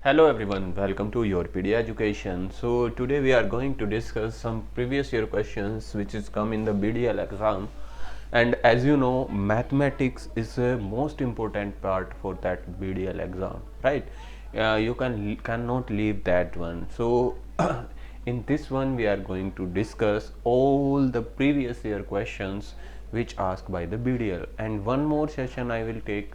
Hello everyone, welcome to YourPedia Education. So today we are going to discuss some previous year questions which is come in the BDL exam. And as you know, mathematics is a most important part for that BDL exam, right? You cannot leave that one. So in this one we are going to discuss all the previous year questions which asked by the BDL, and one more session I will take,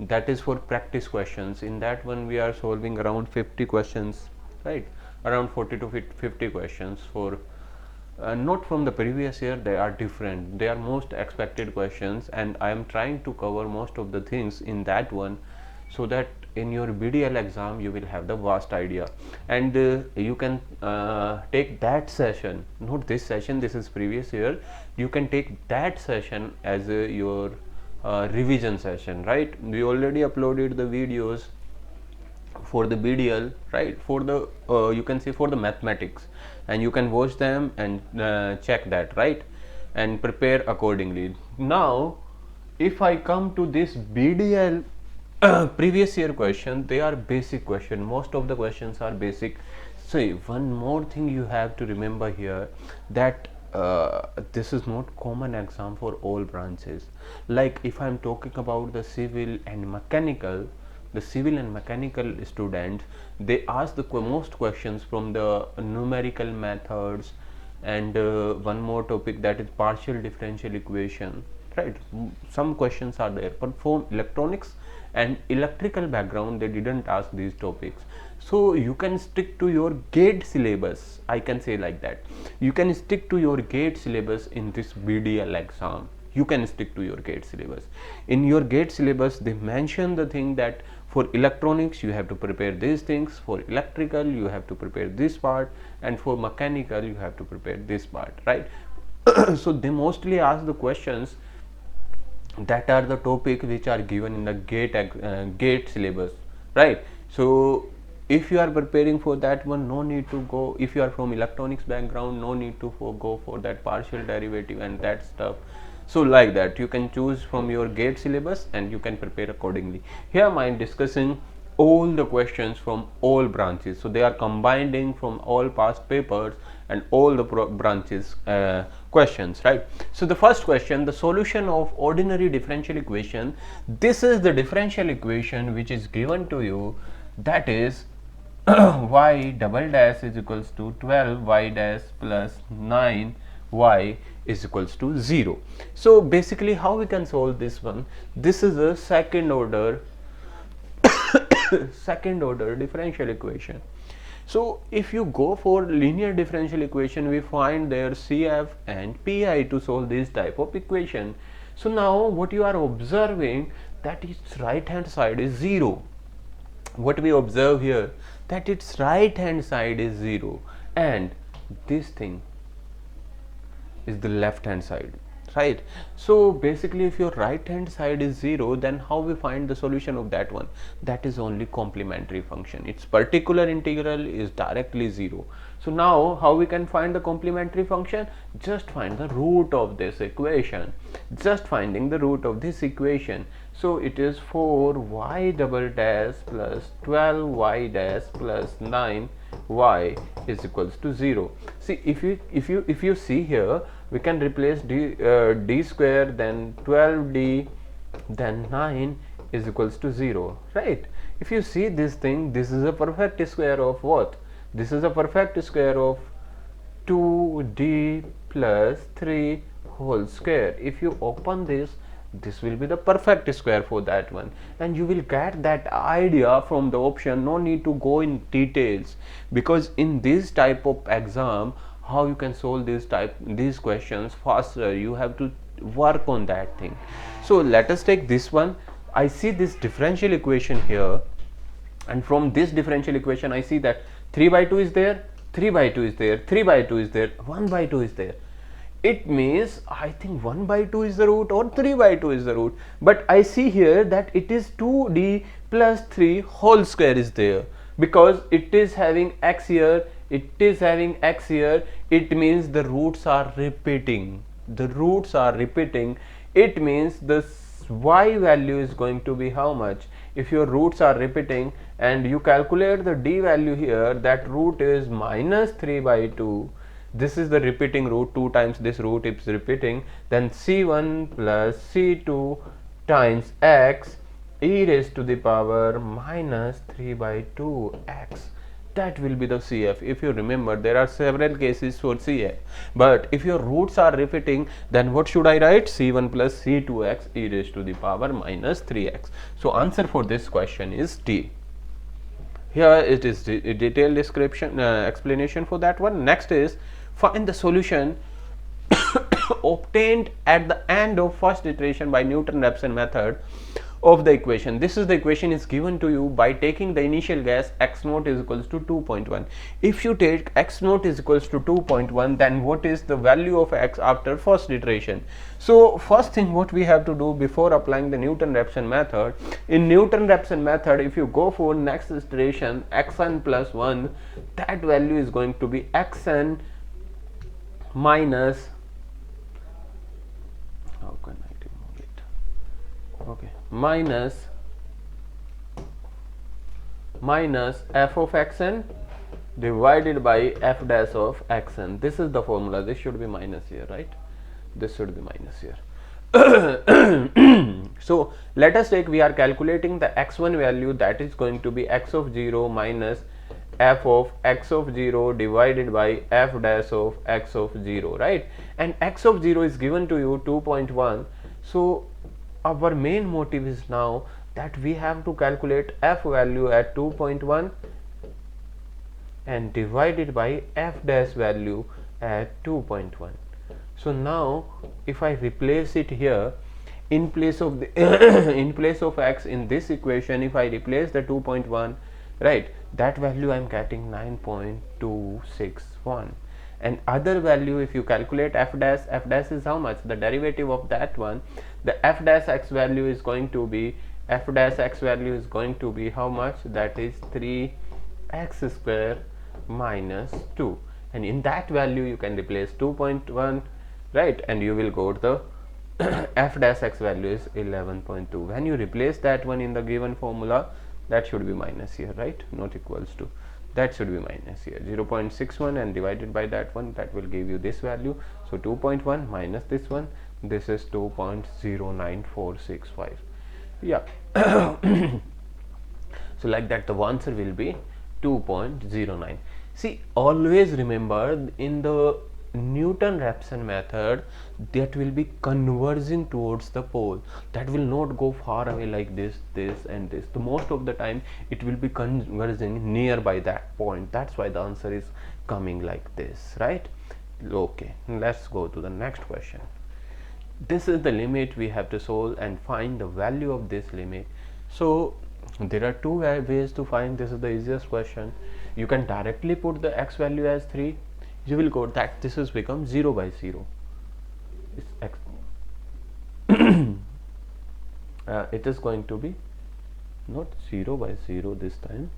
that is for practice questions. In that one we are solving around 50 questions, right? Around 40 to 50 questions for not from the previous year, they are different, they are most expected questions, and I am trying to cover most of the things in that one, so that in your BDL exam you will have the vast idea, and you can take that session, not this session, this is previous year, you can take that session as your revision session, right? We already uploaded the videos for the BDL, right? For the you can say for the mathematics, and you can watch them and check that, right? And prepare accordingly. Now if I come to this BDL previous year question, they are basic question, most of the questions are basic. So one more thing you have to remember here, that this is not common exam for all branches. Like if I am talking about the civil and mechanical, the civil and mechanical students, they ask the most questions from the numerical methods, and one more topic, that is partial differential equation, right? Some questions are there, but for electronics and electrical background they didn't ask these topics. So you can stick to your gate syllabus, I can say like that. You can stick to your gate syllabus in this BDL exam. You can stick to your gate syllabus. In your gate syllabus they mention the thing that for electronics you have to prepare these things, for electrical you have to prepare this part, and for mechanical you have to prepare this part, right? So they mostly ask the questions that are the topic which are given in the gate syllabus, right? So if you are preparing for that one, no need to go, if you are from electronics background, no need to go for that partial derivative and that stuff. So like that you can choose from your gate syllabus and you can prepare accordingly. Here I am discussing all the questions from all branches, so they are combining from all past papers and all the branches questions, right? So the first question, the solution of ordinary differential equation. This is the differential equation which is given to you, that is y double dash is equals to 12y dash plus 9y is equals to 0. So basically how we can solve this one, this is a second order second order differential equation. So if you go for linear differential equation, we find their CF and PI to solve this type of equation. So now what you are observing, that its right hand side is 0. What we observe here, that its right hand side is 0, and this thing is the left hand side, right? So basically if your right hand side is 0, then how we find the solution of that one? That is only complementary function, its particular integral is directly 0. So now how we can find the complementary function? Just find the root of this equation, just finding the root of this equation. So it is 4y double dash plus 12y dash plus 9y is equals to 0. See, if you see here, we can replace d square, then 12d, then 9 is equals to 0, right? If you see this thing, this is a perfect square of what? This is a perfect square of 2d plus 3 whole square. If you open this, this will be the perfect square for that one, and you will get that idea from the option. No need to go in details, because in this type of exam, how you can solve these questions faster, you have to work on that thing. So let us take this one. I see this differential equation here, and from this differential equation I see that 3 by 2 is there, 3 by 2 is there, 3 by 2 is there, 1 by 2 is there. It means I think 1 by 2 is the root or 3 by 2 is the root, but I see here that it is 2d plus 3 whole square is there, because it is having x here, it is having x here. It means the roots are repeating, the roots are repeating. It means the y value is going to be how much? if your roots are repeating and you calculate the d value here, that root is minus 3 by 2. This is the repeating root, 2 times this root is repeating, then c1 plus c2 times x e raised to the power minus 3 by 2 x. That will be the CF. If you remember, there are several cases for CF, but if your roots are repeating, then what should I write? C1 plus C2x e raised to the power minus 3x. So answer for this question is D. Here it is a detailed description, explanation for that one. Next is find the solution obtained at the end of first iteration by Newton-Raphson method of the equation. This is the equation is given to you by taking the initial guess x naught is equals to 2.1. If you take x naught is equals to 2.1, then what is the value of x after first iteration? So first thing what we have to do before applying the Newton-Raphson method, in Newton-Raphson method, if you go for next iteration xn plus 1, that value is going to be xn minus, how can I remove it? Okay, minus f of xn divided by f dash of xn. This is the formula. This should be minus here, right? This should be minus here. So let us take, we are calculating the x1 value, that is going to be x of 0 minus f of x of 0 divided by f dash of x of 0, right? And x of 0 is given to you 2.1. So our main motive is now that we have to calculate f value at 2.1 and divided by f dash value at 2.1. So now if I replace it here, in place of the in place of x in this equation, if I replace the 2.1, right, that value I am getting 9.261. And other value, if you calculate f dash is how much? The derivative of that one, the f dash x value is going to be, f dash x value is going to be how much? That is 3x square minus 2. And in that value you can replace 2.1, right, and you will go to the f dash x value is 11.2. When you replace that one in the given formula, that should be minus here, right, not equals to, that should be minus here, 0.61 and divided by that one, that will give you this value. So 2.1 minus this one, this is 2.09465. yeah. So like that the answer will be 2.09. See, always remember in the Newton-Raphson method, that will be converging towards the pole, that will not go far away like this, this and this. The most of the time it will be converging nearby that point. That's why the answer is coming like this, right? Okay, let's go to the next question. This is the limit we have to solve and find the value of this limit. So there are two ways to find. This is the easiest question. You can directly put the x value as 3. You will go that this has become 0 by 0. It's x. It is going to be not 0 by 0 this time.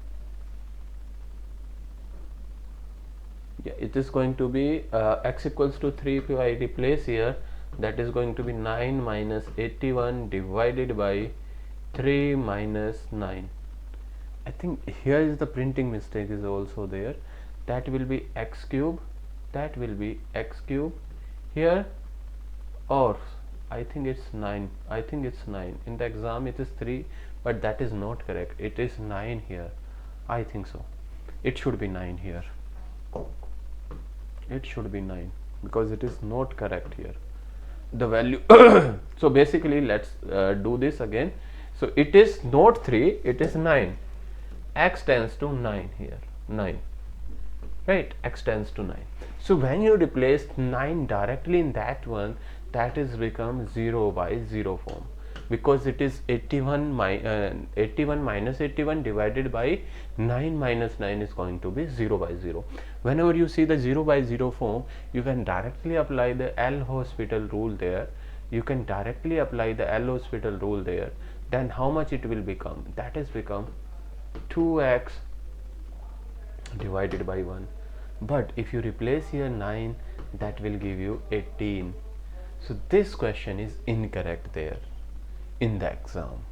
Yeah, it is going to be x equals to 3. If I replace here, that is going to be 9 minus 81 divided by 3 minus 9. I think here is the printing mistake is also there. That will be x cube, that will be x cube here, or I think it's 9. I think it's 9. In the exam it is 3, but that is not correct. It is 9 here. I think so. It should be 9 here. It should be 9 because it is not correct here. The value. So basically, let's do this again. So it is not 3, it is 9. X tends to 9 here. 9. Right, x tends to 9. So when you replace 9 directly in that one, that is become 0 by 0 form, because it is 81 minus 81 divided by 9 minus 9 is going to be 0 by 0. Whenever you see the 0 by 0 form, you can directly apply the L'Hospital rule there. You can directly apply the L'Hospital rule there. Then how much it will become? That is become 2x divided by 1. But if you replace here 9, that will give you 18. So this question is incorrect there in the exam.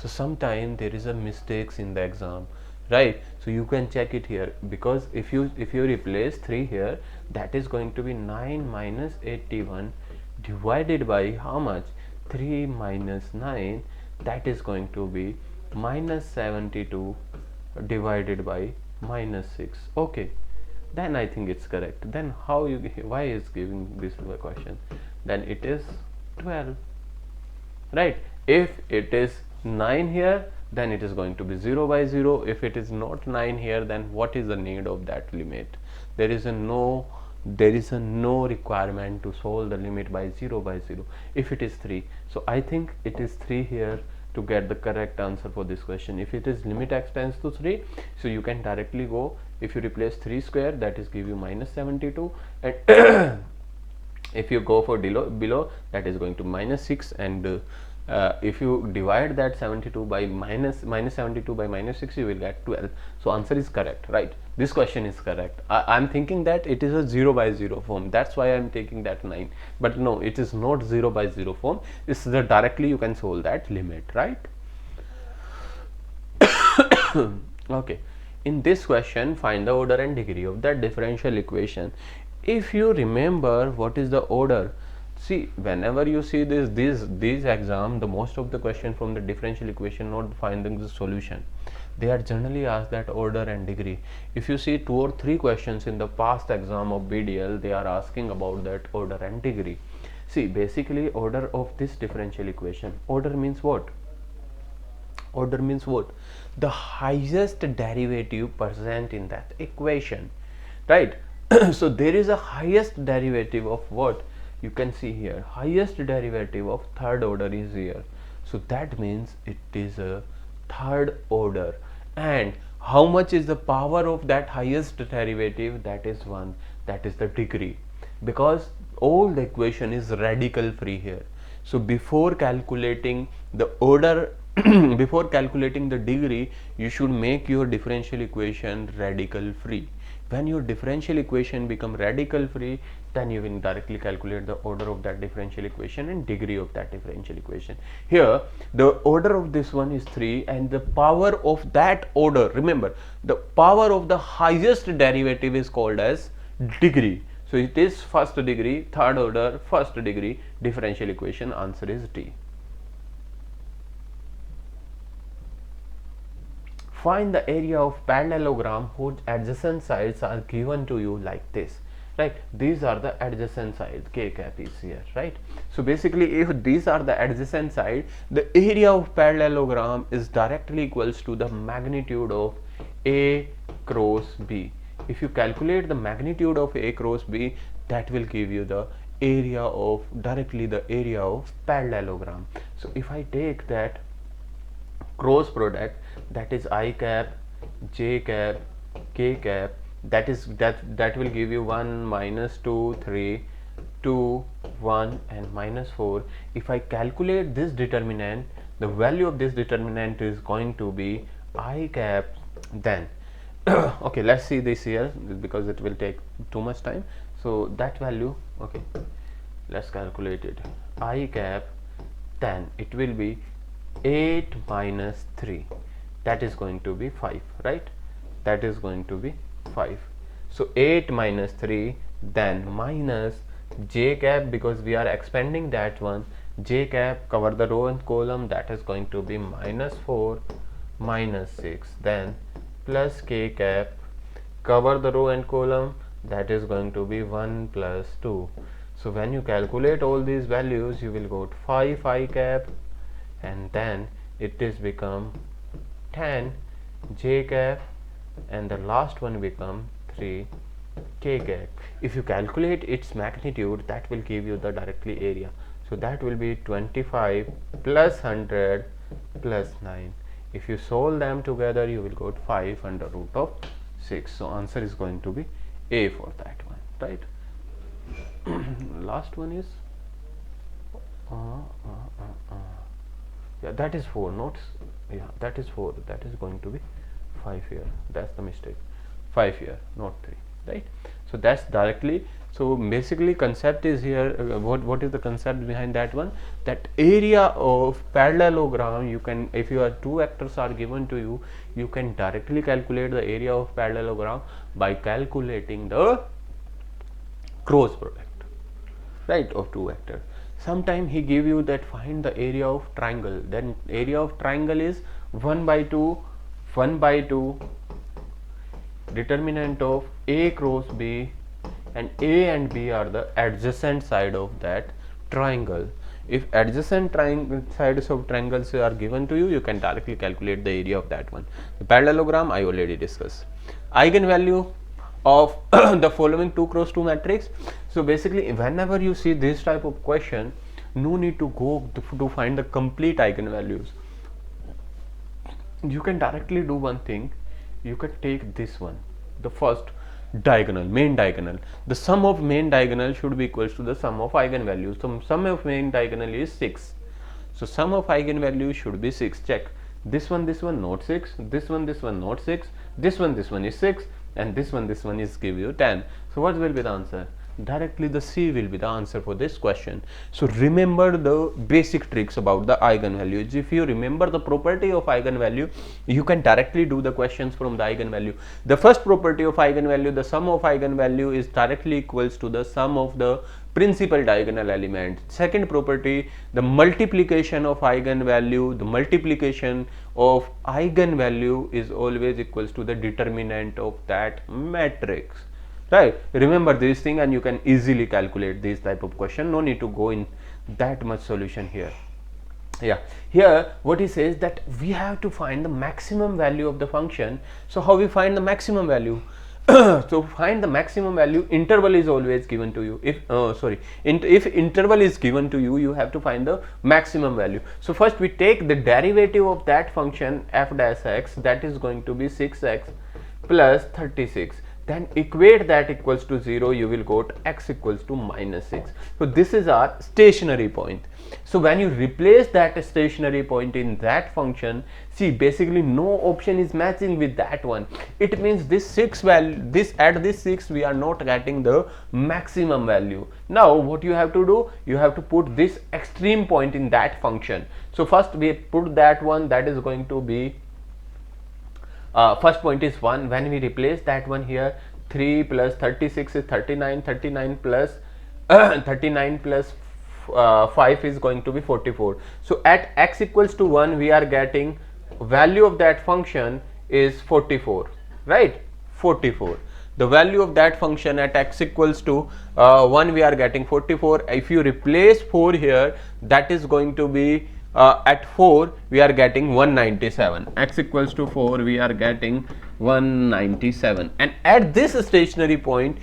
So sometimes there is a mistakes in the exam, right? So you can check it here, because if you replace 3 here, that is going to be 9 minus 81 divided by how much? 3 minus 9, that is going to be minus 72 divided by minus 6. Okay, then I think it's correct. Then how you, why is giving this question? Then it is 12, right? If it is 9 here, then it is going to be 0 by 0. If it is not 9 here, then what is the need of that limit? There is a no requirement to solve the limit by 0 by 0 if it is 3. So I think it is 3 here to get the correct answer for this question. If it is limit x tends to 3, so you can directly go, if you replace 3 square, that is give you minus 72, and if you go for below, that is going to minus 6, and if you divide that 72 by minus 72 by minus 6, you will get 12. So answer is correct, right? This question is correct. I'm thinking that it is a 0 by 0 form, that's why I'm taking that 9, but no, it is not 0 by 0 form. This is the directly you can solve that limit, right? Okay, in this question, find the order and degree of that differential equation. If you remember what is the order, see, whenever you see these exam, the most of the question from the differential equation, not finding the solution, they are generally asked that order and degree. If you see 2 or 3 questions in the past exam of BDL, they are asking about that order and degree. See, basically order of this differential equation, order means what? Order means what? The highest derivative present in that equation, right? So there is a highest derivative of what? You can see here, highest derivative of third order is here. So that means it is a third order. And how much is the power of that highest derivative? That is 1, that is the degree, because all the equation is radical free here. So before calculating the order before calculating the degree, you should make your differential equation radical free. When your differential equation become radical free, then you will directly calculate the order of that differential equation and degree of that differential equation. Here the order of this one is 3, and the power of that order, remember, the power of the highest derivative is called as degree. So it is first degree, third order, first degree differential equation. Answer is D. Find the area of parallelogram whose adjacent sides are given to you like this, right? These are the adjacent sides, k cap is here, right? So basically, if these are the adjacent side, the area of parallelogram is directly equals to the magnitude of A cross B. If you calculate the magnitude of A cross B, that will give you the area of, directly the area of parallelogram. So if I take that cross product, that is I cap, j cap, k cap, that will give you 1, minus 2, 3, 2, 1 and minus 4. If I calculate this determinant, the value of this determinant is going to be I cap, then okay, let's see this here because it will take too much time. So that value, okay, let's calculate it. I cap, then it will be 8 minus 3, that is going to be 5, right? That is going to be 5. So 8 minus 3, then minus j cap, because we are expanding that one, j cap, cover the row and column, that is going to be minus 4, minus 6, then plus k cap, cover the row and column, that is going to be 1 plus 2. So when you calculate all these values, you will go to 5 I cap, and then it is become 10 j cap, and the last one become 3 k cap. If you calculate its magnitude, that will give you the directly area. So that will be 25 plus 100 plus 9. If you solve them together, you will go to 5 under root of 6. So answer is going to be A for that one, right? Last one is yeah, that is 4 notes. Yeah, that is 4. That is going to be 5 here. That's the mistake. 5 here, not 3, right? So that's directly. So basically concept is here, what is the concept behind that one? That area of parallelogram, you can, if you are two vectors are given to you, you can directly calculate the area of parallelogram by calculating the cross product, right, of two vectors. Sometime he give you that find the area of triangle, then area of triangle is 1 by 2 determinant of A cross B, and A and B are the adjacent side of that triangle. If adjacent sides of triangles are given to you, you can directly calculate the area of that one. The parallelogram I already discussed. Eigenvalue of the following 2 cross 2 matrix. So basically whenever you see this type of question, no need to go to find the complete eigenvalues. You can directly do one thing, you can take this one, the first diagonal, main diagonal. The sum of main diagonal should be equals to the sum of eigenvalues. So sum of main diagonal is 6. So sum of eigenvalues should be 6. Check. This one not 6, this one not 6, this one is 6, and this one is give you 10. So what will be the answer? Directly the C will be the answer for this question. So remember the basic tricks about the eigenvalues. If you remember the property of eigenvalue, you can directly do the questions from the eigenvalue. The first property of eigenvalue, the sum of eigenvalue is directly equals to the sum of the principal diagonal element. Second property, the multiplication of eigenvalue, the multiplication of eigenvalue is always equals to the determinant of that matrix. Right, remember this thing and you can easily calculate this type of question. No need to go in that much solution here. Yeah, here what he says that we have to find the maximum value of the function. So how we find the maximum value? So find the maximum value, interval is always given to you. If interval is given to you, you have to find the maximum value. So first we take the derivative of that function f dash x, that is going to be 6x plus 36. Then equate that equals to 0, you will got x equals to minus 6. So this is our stationary point. So when you replace that stationary point in that function, see basically no option is matching with that one. It means this 6 value, at this 6 we are not getting the maximum value. Now what you have to do, you have to put this extreme point in that function. So first we put that one, that is going to be first point is 1. When we replace that one here, 3 plus 36 is 39, 39 plus 39 plus 5 is going to be 44. So at x equals to 1 we are getting value of that function is 44, right? 44. The value of that function at x equals to 1 we are getting 44. If you replace 4 here, that is going to be at 4 we are getting 197. X equals to 4 we are getting 197. And at this stationary point,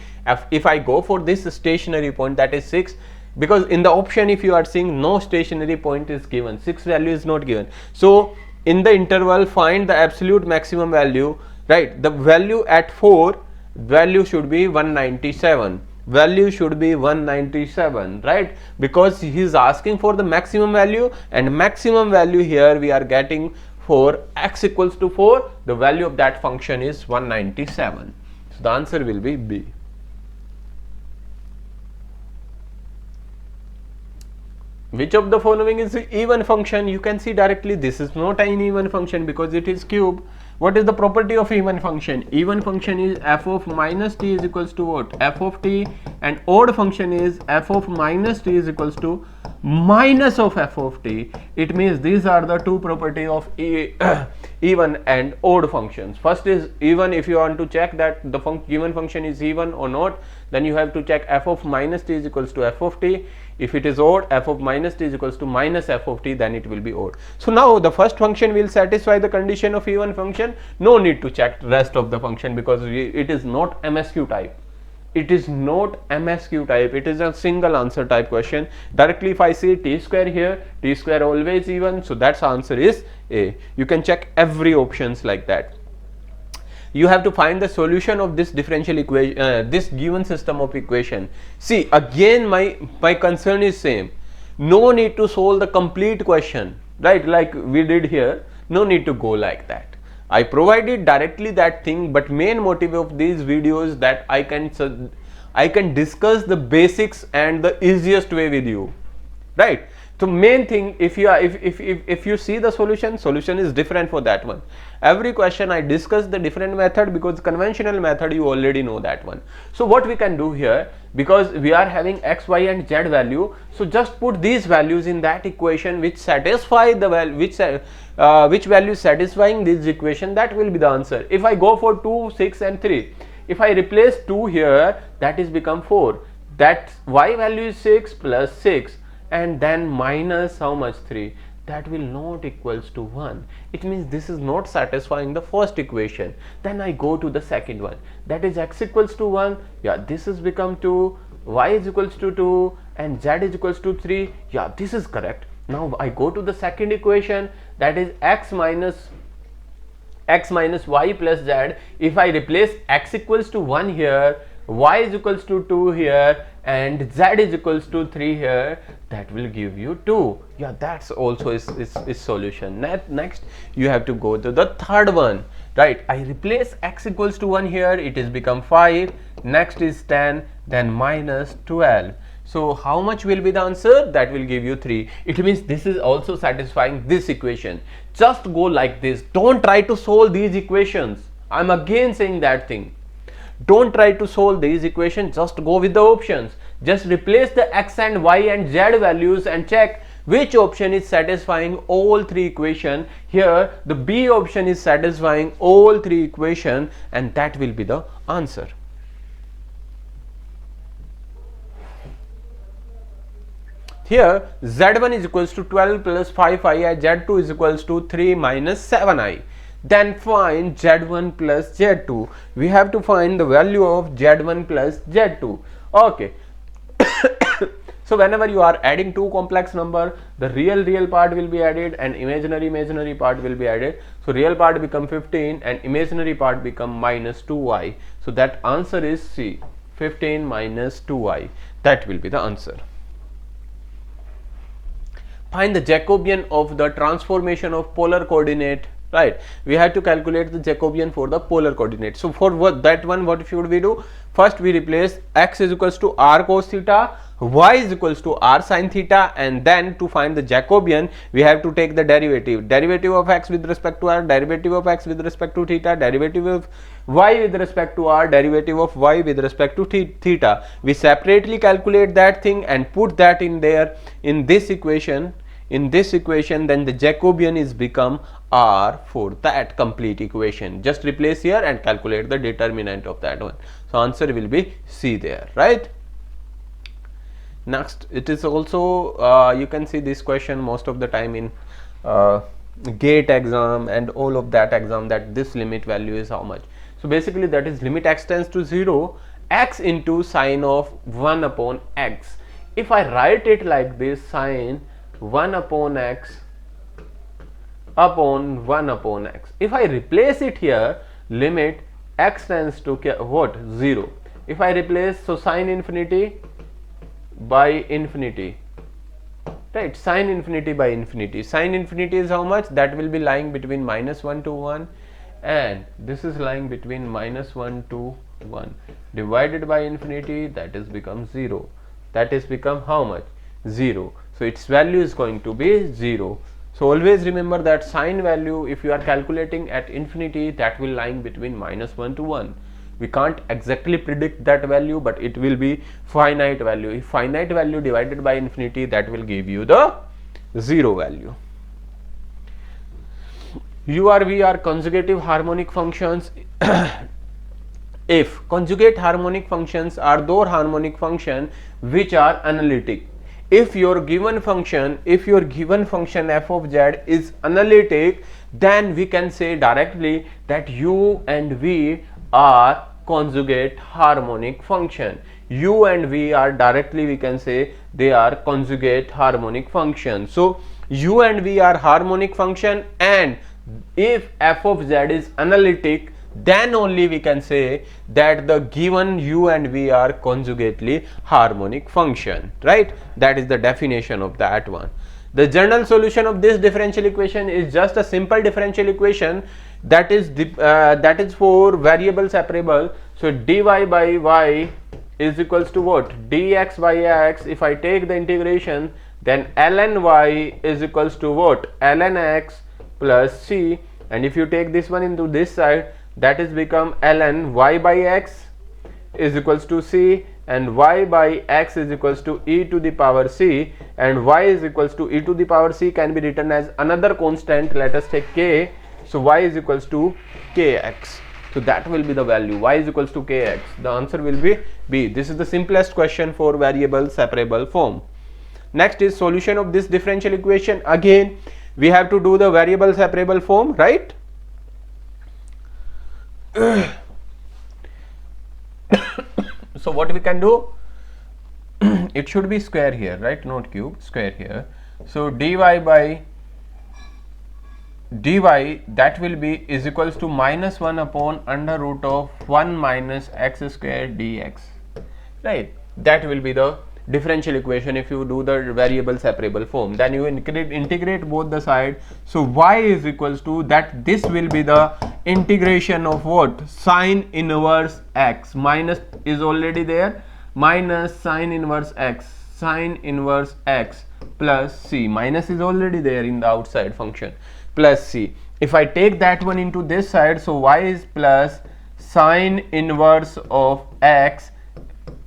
if I go for this stationary point, that is 6, because in the option if you are seeing no stationary point is given, 6 value is not given. So in the interval find the absolute maximum value, right? The value at 4, value should be 197. Value should be 197, right? Because he is asking for the maximum value, and maximum value here we are getting for x equals to 4, the value of that function is 197. So the answer will be B. Which of the following is an even function? You can see directly this is not an even function because it is cube. What is the property of even function? Even function is f of minus t is equals to what? F of t, and odd function is f of minus t is equals to minus of f of t. It means these are the two property of even and odd functions. First is even. If you want to check that the given function is even or not, then you have to check f of minus t is equals to f of t. If it is odd, f of minus t is equals to minus f of t, then it will be odd. So now the first function will satisfy the condition of even function. No need to check rest of the function because it is not MSQ type. It is not MSQ type. It is a single answer type question. Directly if I say t square here, t square always even, so that's answer is A. You can check every options like that. You have to find the solution of this differential equation, this given system of equation. See, again my concern is same. No need to solve the complete question, right? Like we did here. No need to go like that. I provided directly that thing, but main motive of these videos that I can I can discuss the basics and the easiest way with you, right? So main thing, if you see the solution is different for that one. Every question I discuss the different method, because conventional method you already know that one. So what we can do here, because we are having x, y and z value, so just put these values in that equation which satisfy the value, which value satisfying this equation, that will be the answer. If I go for 2, 6 and 3, if I replace 2 here, that is become 4, that y value is 6 plus 6 and then minus how much, 3, that will not equals to 1. It means this is not satisfying the first equation. Then I go to the second one, that is x equals to 1, yeah, this is become 2, y is equals to 2 and z is equals to 3, yeah, this is correct. Now I go to the second equation, that is x minus y plus z. If I replace x equals to 1 here, y is equals to 2 here and z is equals to 3 here, that will give you 2. Yeah, that's also is solution. Next you have to go to the third one, right? I replace x equals to 1 here, it is become 5, next is 10, then minus 12. So how much will be the answer? That will give you 3. It means this is also satisfying this equation. Just go like this, don't try to solve these equations. I'm again saying that thing. Don't try to solve these equations, just go with the options. Just replace the x and y and z values and check which option is satisfying all three equations. Here the B option is satisfying all three equations and that will be the answer. Here z1 is equals to 12 plus 5i, z2 is equals to 3 minus 7i. Then find z1 plus z2. We have to find the value of z1 plus z2. Okay. So whenever you are adding two complex number, the real part will be added and imaginary part will be added. So real part become 15 and imaginary part become minus 2i. So that answer is C, 15 minus 2i. That will be the answer. Find the Jacobian of the transformation of polar coordinate. Right, we have to calculate the Jacobian for the polar coordinate. So for that one, what should we do? First we replace x is equals to r cos theta, y is equals to r sin theta, and then to find the Jacobian we have to take the derivative of x with respect to r, derivative of x with respect to theta, derivative of y with respect to r, derivative of y with respect to theta. We separately calculate that thing and put that in there in this equation. In this equation, then the Jacobian is become r for that complete equation. Just replace here and calculate the determinant of that one. So answer will be C there, right? Next, it is also you can see this question most of the time in GATE exam and all of that exam, that this limit value is how much. So basically that is limit x tends to 0, x into sine of 1 upon x. If I write it like this, sine 1 upon x upon 1 upon x. If I replace it here, limit x tends to what? 0. If I replace, so sine infinity by infinity, right? Sine infinity by infinity. Sine infinity is how much? That will be lying between minus 1 to 1 and this is lying between minus 1 to 1 divided by infinity, that is become 0. That is become how much? 0. So its value is going to be 0. So always remember that sine value, if you are calculating at infinity, that will lying between minus 1 to 1. We can't exactly predict that value, but it will be finite value. If finite value divided by infinity, that will give you the 0 value. U or V are conjugative harmonic functions. If conjugate harmonic functions are those harmonic functions which are analytic. If your given function f of z is analytic, then we can say directly that u and v are conjugate harmonic function. U and v are directly, we can say they are conjugate harmonic function. So u and v are harmonic function, and if f of z is analytic, then only we can say that the given u and v are conjugately harmonic function, right? That is the definition of that one. The general solution of this differential equation is just a simple differential equation that is for variable separable. So dy by y is equals to what? Dx by x. If I take the integration, then ln y is equals to what? Ln x plus c. And if you take this one into this side, that is become ln y by x is equals to c, and y by x is equals to e to the power c, and y is equals to e to the power c can be written as another constant. Let us take k. So y is equals to kx. So that will be the value. Y is equals to kx. The answer will be B. This is the simplest question for variable separable form. Next is solution of this differential equation. Again, we have to do the variable separable form, right? So what we can do? It should be square here, right? Not cube, square here. So dy by dy, that will be is equals to minus 1 upon under root of 1 minus x square dx, right? That will be the differential equation if you do the variable separable form. Then you integrate both the side. So y is equals to that, this will be the integration of what? Sine inverse x, minus is already there, minus sine inverse x plus c, minus is already there in the outside function, plus c. If I take that one into this side, so y is plus sine inverse of x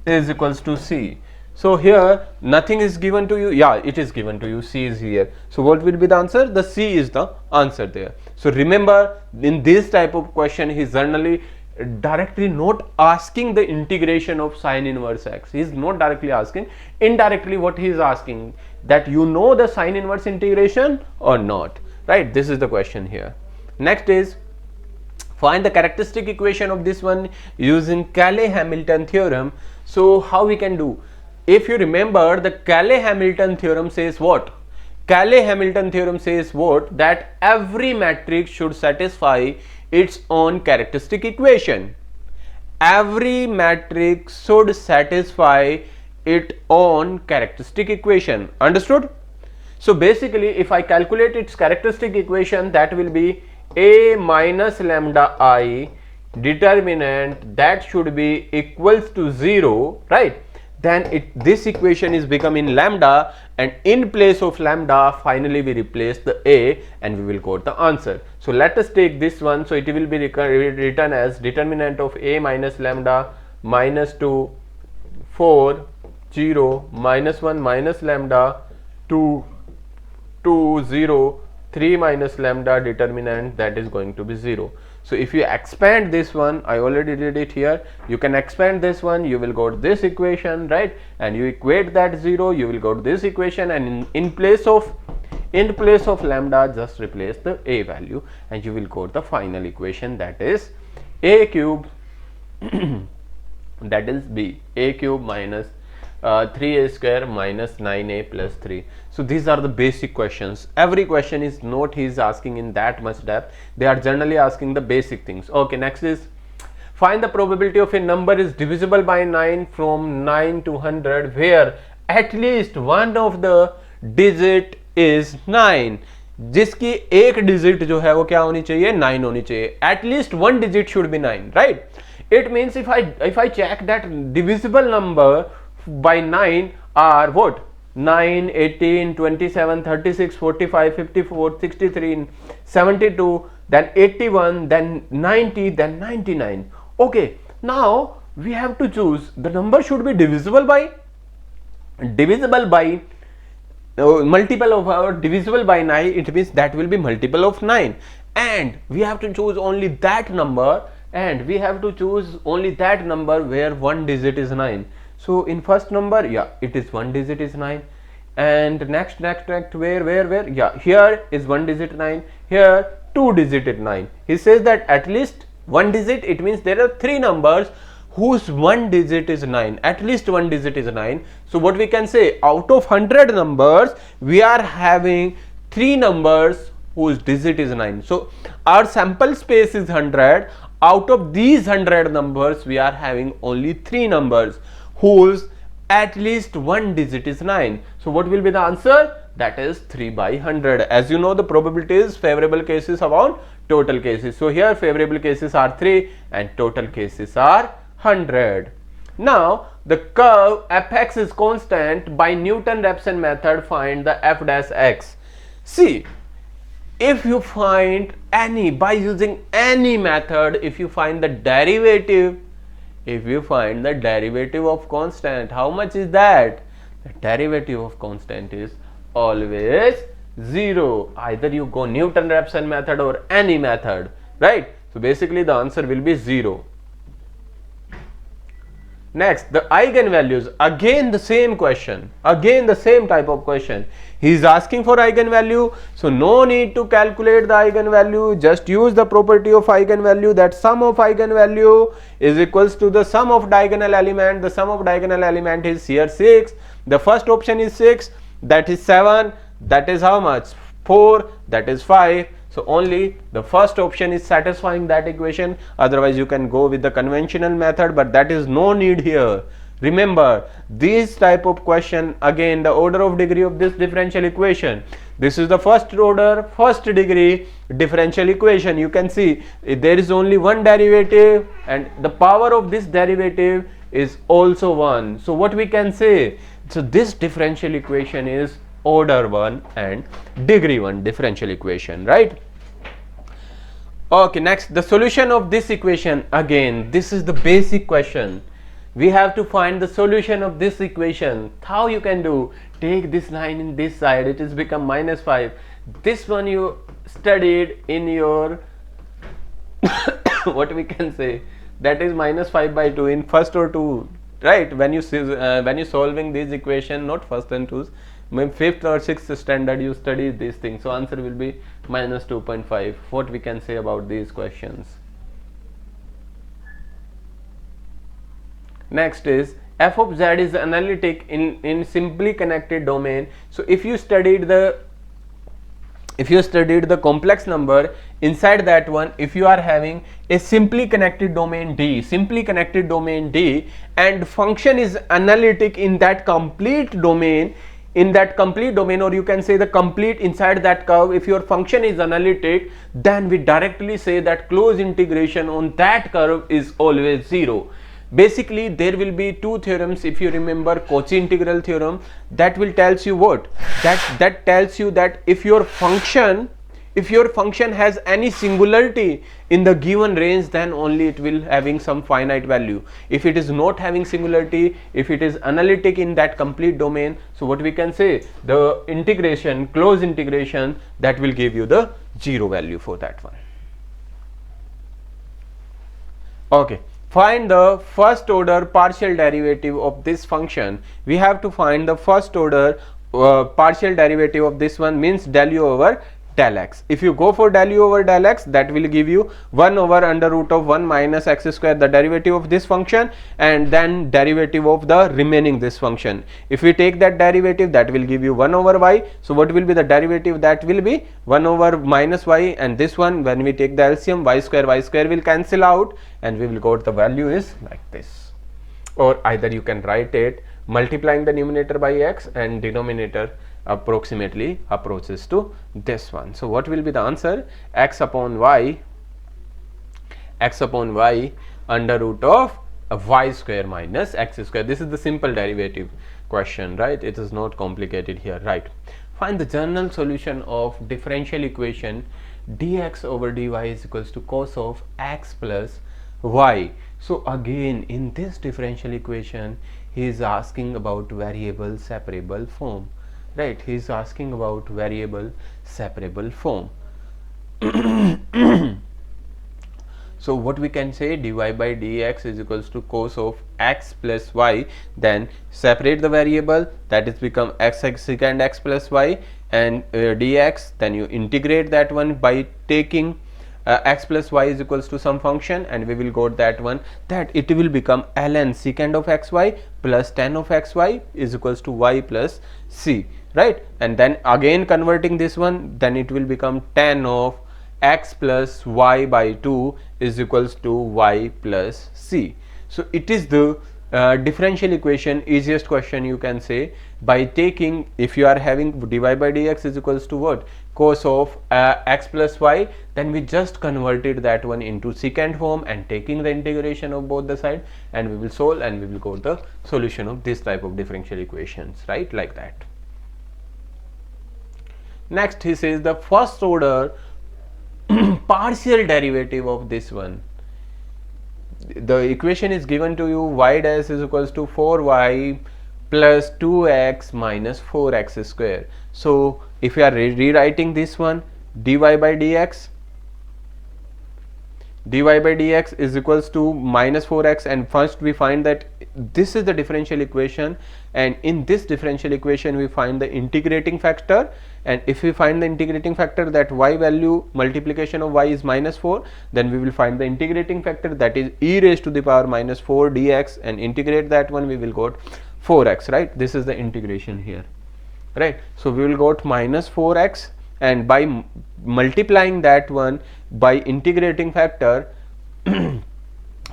is equals to c. So here nothing is given to you. Yeah, it is given to you. C is here. So what will be the answer? The C is the answer there. So remember, in this type of question, he is generally directly not asking the integration of sine inverse x. He is not directly asking. Indirectly, what he is asking, that you know the sine inverse integration or not, right? This is the question here. Next is find the characteristic equation of this one using Cayley-Hamilton theorem. So how we can do? If you remember, the Cayley-Hamilton theorem says what? Cayley-Hamilton theorem says what? That every matrix should satisfy its own characteristic equation. Every matrix should satisfy its own characteristic equation. Understood? So basically, if I calculate its characteristic equation, that will be a minus lambda I determinant that should be equals to 0, right? Then this equation is becoming lambda, and in place of lambda finally we replace the a and we will got the answer. So let us take this one. So it will be written as determinant of a minus lambda minus 2 4 0 minus 1 minus lambda 2 2 0 3 minus lambda determinant that is going to be 0. So if you expand this one, I already did it here, you can expand this one, you will got this equation, right? And you equate that 0, you will got this equation, and in place of lambda just replace the a value and you will got the final equation, that is a cube that is b, a cube minus 3a square minus 9a plus 3. So these are the basic questions. Every question is not he is asking in that much depth. They are generally asking the basic things. Okay, next is find the probability of a number is divisible by 9 from 9 to 100 where at least one of the digit is 9. जिसकी एक digit जो है वो क्या होनी चाहिए? 9 होनी चाहिए. At least one digit should be 9, right? It means if I check that divisible number by 9 are what? 9, 18, 27, 36, 45, 54, 63, 72, then 81, then 90, then 99. Okay, now we have to choose. The number should be divisible by multiple of our divisible by 9. It means that will be multiple of 9, and we have to choose only that number, and we have to choose only that number where one digit is 9. So in first number, yeah, it is one digit is 9, and next where yeah, here is one digit 9, here two digit is 9. He says that at least one digit, it means there are three numbers whose one digit is 9, at least one digit is 9. So what we can say, out of 100 numbers we are having three numbers whose digit is 9. So our sample space is 100. Out of these 100 numbers we are having only three numbers whose at least one digit is 9. So what will be the answer? That is 3 by 100. As you know, the probability is favorable cases upon total cases. So here favorable cases are 3 and total cases are 100. Now the curve fx is constant, by Newton-Raphson method find the f dash x. See, if you find any, by using any method, if you find the derivative, of constant, how much is that? The derivative of constant is always 0. Either you go Newton-Raphson method or any method, right? So basically the answer will be 0. Next, the eigenvalues. Again the same question, again the same type of question. He is asking for eigenvalue, so no need to calculate the eigenvalue, just use the property of eigenvalue, that sum of eigenvalue is equals to the sum of diagonal element. The sum of diagonal element is here 6, the first option is 6, that is 7, that is how much? 4, that is 5. So only the first option is satisfying that equation, otherwise you can go with the conventional method, but that is no need here. Remember, this type of question, again the order of degree of this differential equation, this is the first order, first degree differential equation. You can see there is only one derivative and the power of this derivative is also 1. So what we can say, so this differential equation is order 1 and degree 1 differential equation, right? Okay, next, the solution of this equation. Again, this is the basic question. We have to find the solution of this equation. How you can do? Take this line in this side, it is become minus 5. This one you studied in your what we can say, that is minus 5 by 2 in first or 2, right? When you solving this equation, not first and 2s, maybe 5th or 6th standard you study these things, so answer will be minus 2.5. What we can say about these questions? Next is f of z is analytic in simply connected domain. So if you studied the complex number, inside that one, if you are having a simply connected domain D, and function is analytic in that complete domain, or you can say the complete inside that curve, if your function is analytic, then we directly say that close integration on that curve is always 0. Basically there will be two theorems, if you remember Cauchy integral theorem, that will tells you what, that tells you that if your function has any singularity in the given range, then only it will having some finite value. If it is not having singularity, if it is analytic in that complete domain, so what we can say, the integration, close integration, that will give you the 0 value for that one. Okay, find the first order partial derivative of this function. We have to find the first order partial derivative of this one, means del u over del x. If you go for del u over del x, that will give you 1 over under root of 1 minus x square, the derivative of this function, and then derivative of the remaining this function. If we take that derivative, that will give you 1 over y. So what will be the derivative? That will be 1 over minus y, and this one, when we take the LCM, y square will cancel out, and we will got the value is like this. Or either you can write it multiplying the numerator by x and denominator approximately approaches to this one. So what will be the answer? X upon y under root of y square minus x square. This is the simple derivative question, right? It is not complicated here, right? Find the general solution of differential equation dx over dy is equals to cos of x plus y. So again, in this differential equation, he is asking about variable separable form, right? He is asking about variable separable form. So what we can say, dy by dx is equals to cos of x plus y, then separate the variable, that is become x secant x plus y, and dx, then you integrate that one by taking x plus y is equals to some function, and we will got that one, that it will become ln secant of xy plus tan of xy is equals to y plus c, right? And then again converting this one, then it will become tan of x plus y by 2 is equals to y plus c. So it is the differential equation, easiest question you can say, by taking, if you are having dy by dx is equals to what, cos of x plus y, then we just converted that one into secant form and taking the integration of both the side, and we will solve and we will go to the solution of this type of differential equations, right, like that. Next he says the first order partial derivative of this one. The equation is given to you, y dash is equals to 4y plus 2x minus 4x square. So if you are rewriting this one, dy by dx is equals to minus 4x, and first we find that this is the differential equation, and in this differential equation we find the integrating factor, and if we find the integrating factor, that y value multiplication of y is minus 4, then we will find the integrating factor, that is e raised to the power minus 4 dx, and integrate that one, we will got 4x, right. This is the integration here, right. So we will got minus 4x, and by multiplying that one by integrating factor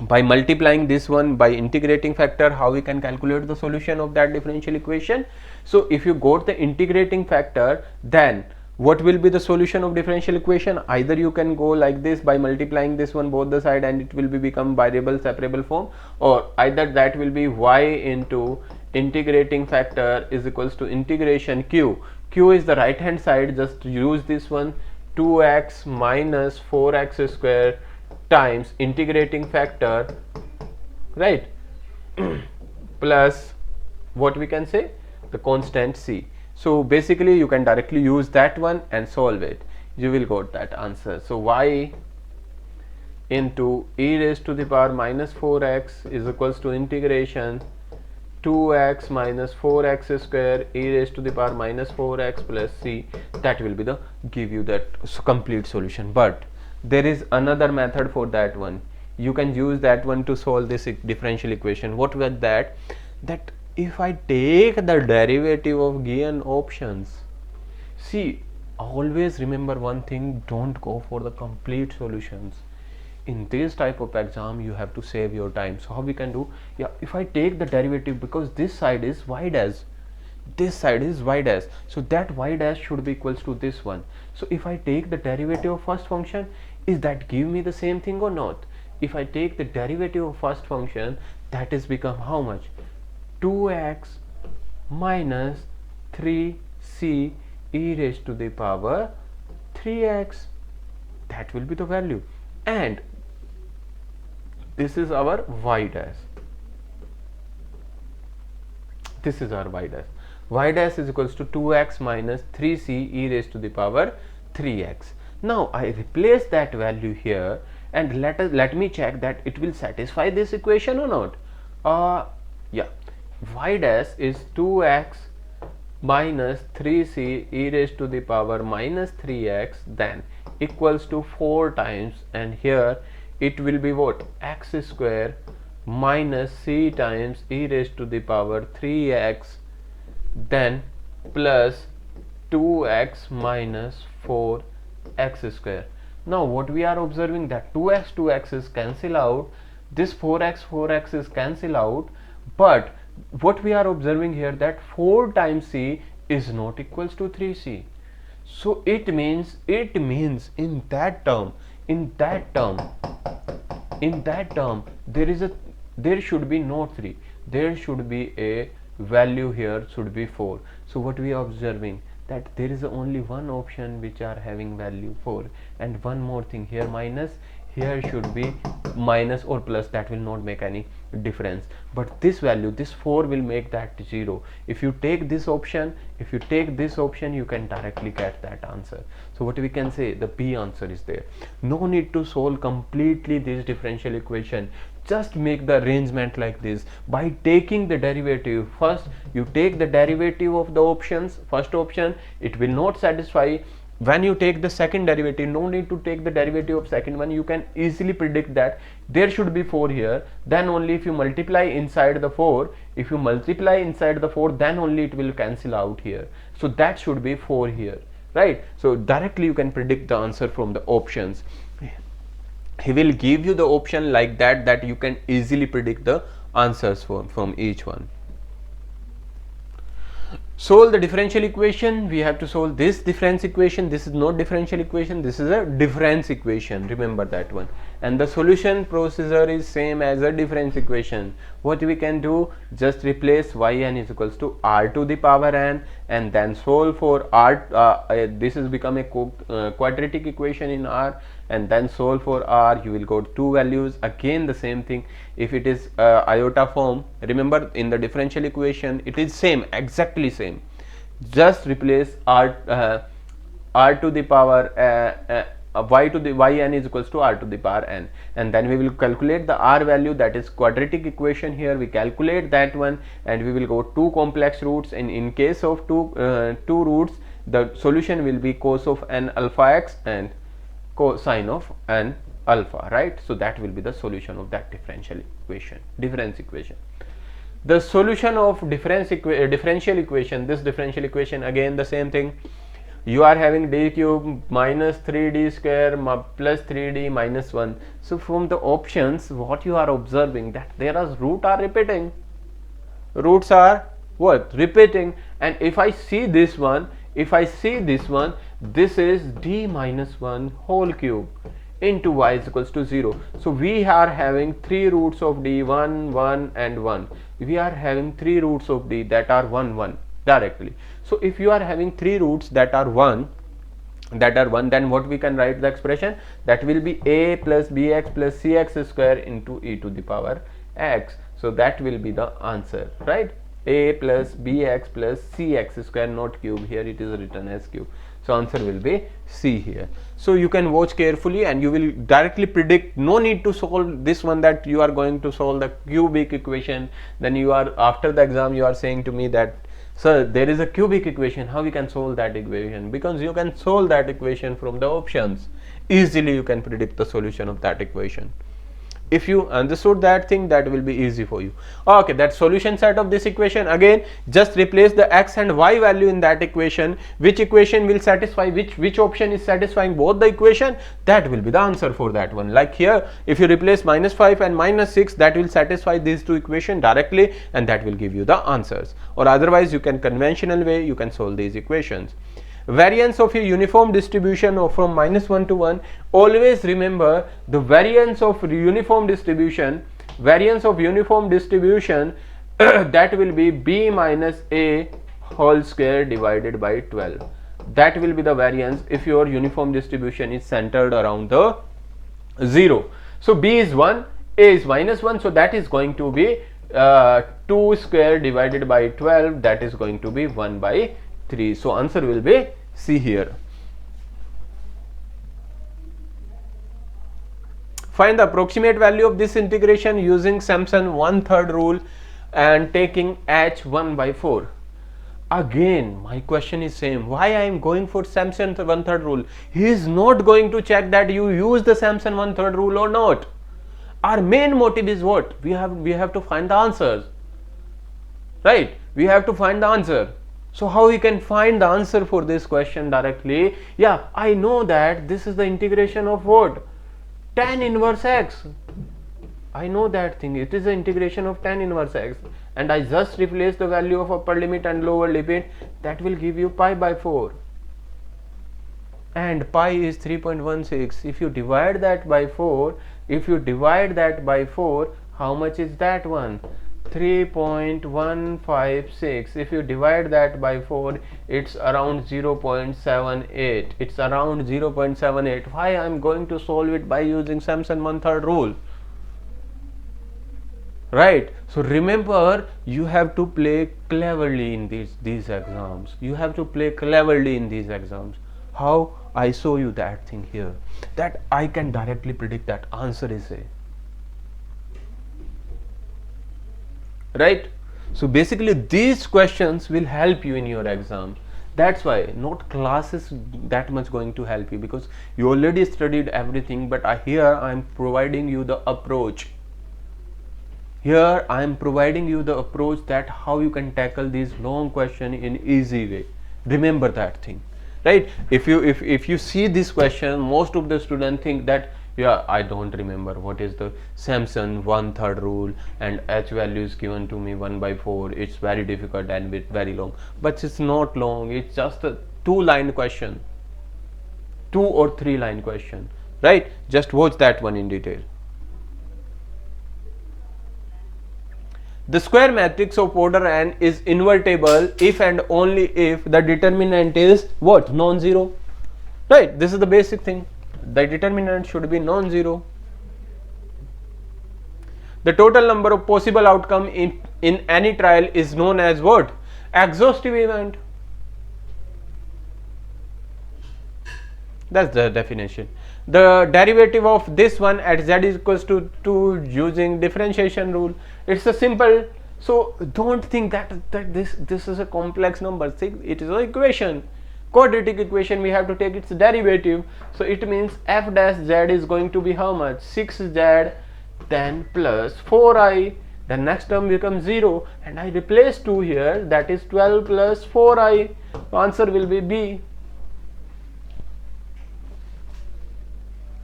by multiplying this one by integrating factor, how we can calculate the solution of that differential equation. So if you got the integrating factor, then what will be the solution of differential equation? Either you can go like this by multiplying this one both the side and it will be become variable separable form, or either that will be y into integrating factor is equals to integration q. Q is the right hand side, just use this one, 2x minus 4x square times integrating factor, right, plus what we can say, the constant c. So basically you can directly use that one and solve it, you will got that answer. So y into e raised to the power minus 4x is equals to integration 2x minus 4x square e raised to the power minus 4x plus c. That will be the give you that complete solution. But there is another method for that one, you can use that one to solve this differential equation. What was that? That if I take the derivative of given options, see, always remember one thing, don't go for the complete solutions. In this type of exam you have to save your time. So how we can do, yeah, if I take the derivative, because this side is y dash, this side is y dash, so that y dash should be equals to this one. So if I take the derivative of first function, is that give me the same thing or not? If I take the derivative of first function, that is become how much, 2x minus 3c e raised to the power 3x, that will be the value, and this is our y dash, this is our y dash. Y dash is equals to 2x minus 3c e raised to the power 3x. Now I replace that value here, and let me check that it will satisfy this equation or not. Yeah, y dash is 2x minus 3c e raised to the power minus 3x, then equals to 4 times, and here it will be what, x square minus c times e raised to the power 3x, then plus 2x minus 4x square. Now what we are observing, that 2x is cancel out, this 4x is cancel out, but what we are observing here, that 4 times c is not equals to 3c. So it means in that term there should be no 3, there should be a value here, should be 4. So what we are observing, that there is only one option which are having value 4, and one more thing here, minus, here should be minus or plus, that will not make any difference, but this value, this 4 will make that 0. If you take this option, you can directly get that answer. So what we can say, the B answer is there. No need to solve completely this differential equation, just make the arrangement like this by taking the derivative. First you take the derivative of the options, first option, it will not satisfy. When you take the second derivative, no need to take the derivative of second one, you can easily predict that there should be 4 here, then only if you multiply inside the 4, then only it will cancel out here, so that should be 4 here, right? So directly you can predict the answer from the options. He will give you the option like that you can easily predict the answers from each one. Solve the differential equation. We have to solve this difference equation. This is not differential equation, this is a difference equation, remember that one. And the solution procedure is same as a difference equation. What we can do, just replace yn is equals to r to the power n, and then solve for r. This is become a quadratic equation in r, and then solve for r. You will got two values. Again the same thing. If it is iota form, remember in the differential equation it is same, exactly same. Just replace r to the power y to the yn is equals to r to the power n, and then we will calculate the r value, that is quadratic equation. Here we calculate that one, and we will go two complex roots, and in case of two roots, the solution will be cos of n alpha x and cosine of n alpha, right? So that will be the solution of that differential equation, difference equation. The solution of differential equation, this differential equation, again the same thing. You are having d cube minus 3d square plus 3d minus 1. So from the options, what you are observing, that there are roots are repeating. Roots are what? Repeating. And if I see this one, this is d minus 1 whole cube into y is equals to 0. So we are having three roots of d, 1, 1 and 1. We are having three roots of d that are 1, 1 directly. So if you are having three roots that are 1, then what we can write the expression? That will be a plus bx plus cx square into e to the power x. So that will be the answer, right? A plus bx plus cx square, not cube, here it is written as cube. So answer will be C here. So you can watch carefully and you will directly predict. No need to solve this one, that you are going to solve the cubic equation. Then you are, after the exam, you are saying to me that, sir, there is a cubic equation, how we can solve that equation? Because you can solve that equation from the options. Easily you can predict the solution of that equation. If you understood that thing, that will be easy for you. Okay, that solution set of this equation, again just replace the x and y value in that equation. Which equation will satisfy which option is satisfying both the equation, that will be the answer for that one. Like here, if you replace minus 5 and minus 6, that will satisfy these two equations directly, and that will give you the answers. Or otherwise you can conventional way, you can solve these equations. Variance of a uniform distribution of from minus 1 to 1, always remember the variance of uniform distribution, that will be b minus a whole square divided by 12. That will be the variance if your uniform distribution is centered around the 0. So b is 1, a is minus 1, so that is going to be 2 square divided by 12, that is going to be 1 by 3. So answer will be C here. Find the approximate value of this integration using Simpson 1/3 rule and taking h 1 by 4. Again my question is same. Why I am going for Simpson 1/3 rule? He is not going to check that you use the Simpson 1/3 rule or not. Our main motive is what? We have to find the answers, right? We have to find the answer. So how we can find the answer for this question directly? Yeah, I know that this is the integration of what? Tan inverse x. I know that thing. It is the integration of tan inverse x, and I just replace the value of upper limit and lower limit. That will give you pi by 4, and pi is 3.16. If you divide that by 4, how much is that one? 3.156. If you divide that by 4, it's around 0.78. It's around 0.78. Why I am going to solve it by using Simpson 1/3 rule, right? So remember, you have to play cleverly in these exams. You have to play cleverly in these exams. How? I show you that thing here, that I can directly predict that answer is A. Right? So basically these questions will help you in your exam. That's why not class is that much going to help you, because you already studied everything, but here I am providing you the approach. Here I am providing you the approach that how you can tackle these long question in easy way. Remember that thing, right? If you see this question, most of the students think that Yeah, I don't remember what is the Samson 1/3 rule, and h value is given to me 1/4. It's very difficult and very long, but it's not long. It's just a 2-line question, 2 or 3 line question, right? Just watch that one in detail. The square matrix of order n is invertible if and only if the determinant is what? Non-zero, right? This is the basic thing. The determinant should be non-zero. The total number of possible outcome in any trial is known as what? Exhaustive event. That's the definition. The derivative of this one at z is equals to 2 using differentiation rule. It's a simple, so don't think that this is a complex number. See, it is an equation, quadratic equation. We have to take its derivative. So it means f dash z is going to be how much? 6z then plus 4i. The next term becomes 0, and I replace 2 here, that is 12 plus 4i. Answer will be B.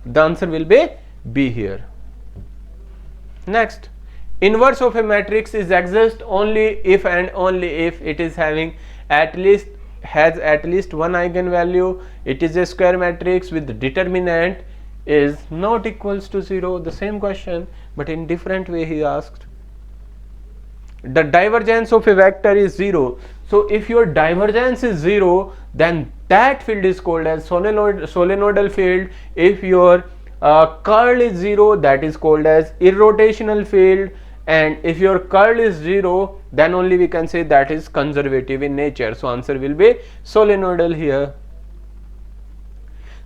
The answer will be B here. Next, inverse of a matrix is exist only if and only if it is having at least one eigenvalue. It is a square matrix with determinant is not equals to 0. The same question, but in different way he asked. The divergence of a vector is 0. So if your divergence is 0, then that field is called as solenoidal field. If your curl is 0, that is called as irrotational field. And if your curl is 0, then only we can say that is conservative in nature. So answer will be solenoidal here.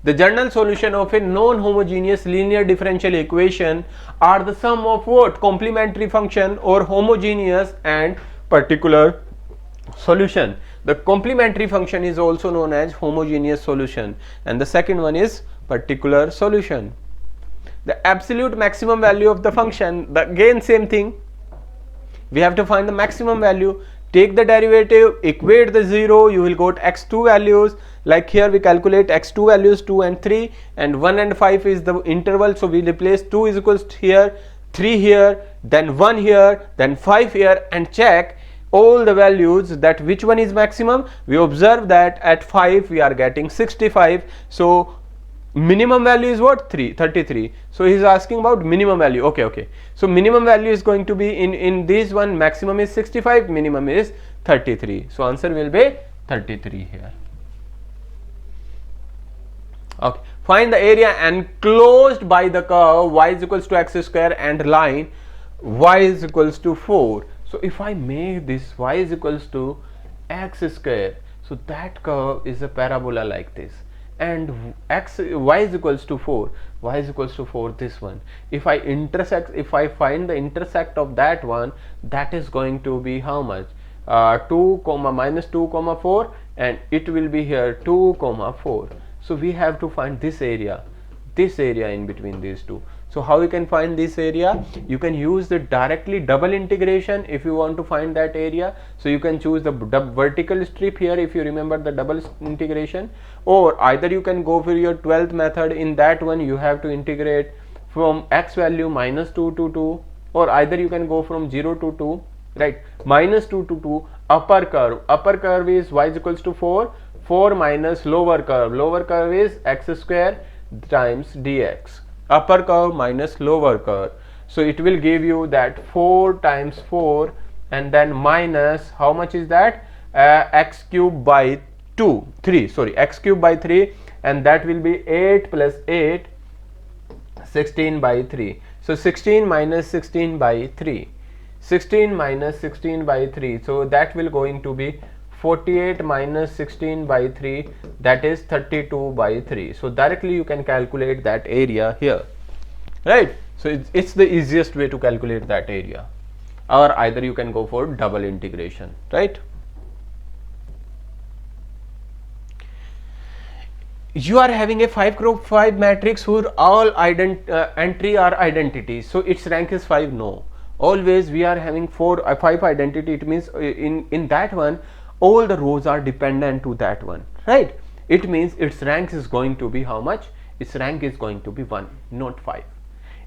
The general solution of a non-homogeneous linear differential equation are the sum of what? Complementary function or homogeneous and particular solution. The complementary function is also known as homogeneous solution, and the second one is particular solution. The absolute maximum value of the function, again same thing, we have to find the maximum value. Take the derivative, equate the 0, you will got x2 values. Like here we calculate x2 values 2 and 3, and 1 and 5 is the interval, so we replace 2 is equals to here, 3 here, then 1 here, then 5 here, and check all the values that which one is maximum. We observe that at 5 we are getting 65, so minimum value is what? 33. So he is asking about minimum value. Okay, so minimum value is going to be in this one, maximum is 65, minimum is 33. So answer will be 33 here. Okay, find the area enclosed by the curve y is equals to x square and line y is equals to 4. So if I make this y is equals to x square, so that curve is a parabola like this, and y is equals to 4, y is equals to 4, this one. If I find the intersect of that one, that is going to be how much? 2 comma minus 2 comma 4, and it will be here 2 comma 4. So we have to find this area in between these two. So how you can find this area? You can use the directly double integration if you want to find that area. So you can choose the vertical strip here if you remember the double integration, or either you can go for your 12th method. In that one you have to integrate from x value minus 2 to 2, or either you can go from 0 to 2, right? Minus 2 to 2, upper curve is y is equals to 4 minus lower curve is x square times dx, upper curve minus lower curve. So it will give you that 4 times 4, and then minus how much is that? X cube by 3, x cube by 3, and that will be 8 plus 8, 16 by 3. So 16 minus 16 by 3, 16 minus 16 by 3, so that will going to be 48 minus 16 by 3, that is 32 by 3. So directly you can calculate that area here, right? So it's the easiest way to calculate that area, or either you can go for double integration, right? You are having a 5x5 matrix where all entry are identities, so its rank is 5. No, always we are having 5 identity. It means in that one all the rows are dependent to that one, right? It means its rank is going to be how much? its rank is going to be 1, not 5.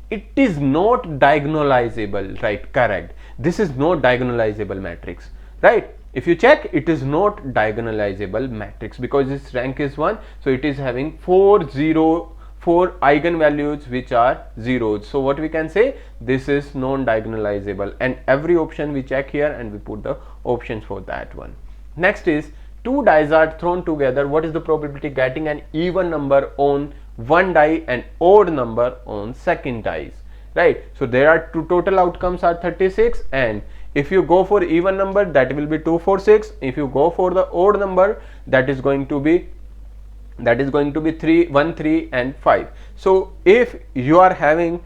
It is not diagonalizable, right? Correct. This is not diagonalizable matrix, right? If you check, it is not diagonalizable matrix because its rank is 1, so it is having 4 eigenvalues which are zeros. So what we can say, this is non-diagonalizable, and every option we check here and we put the options for that one. Next is, two dice are thrown together. What is the probability getting an even number on one die and odd number on second dice, right? So there are two total outcomes are 36, and if you go for even number, that will be 246. If you go for the odd number, that is going to be 3, 1, 3 and 5. So if you are having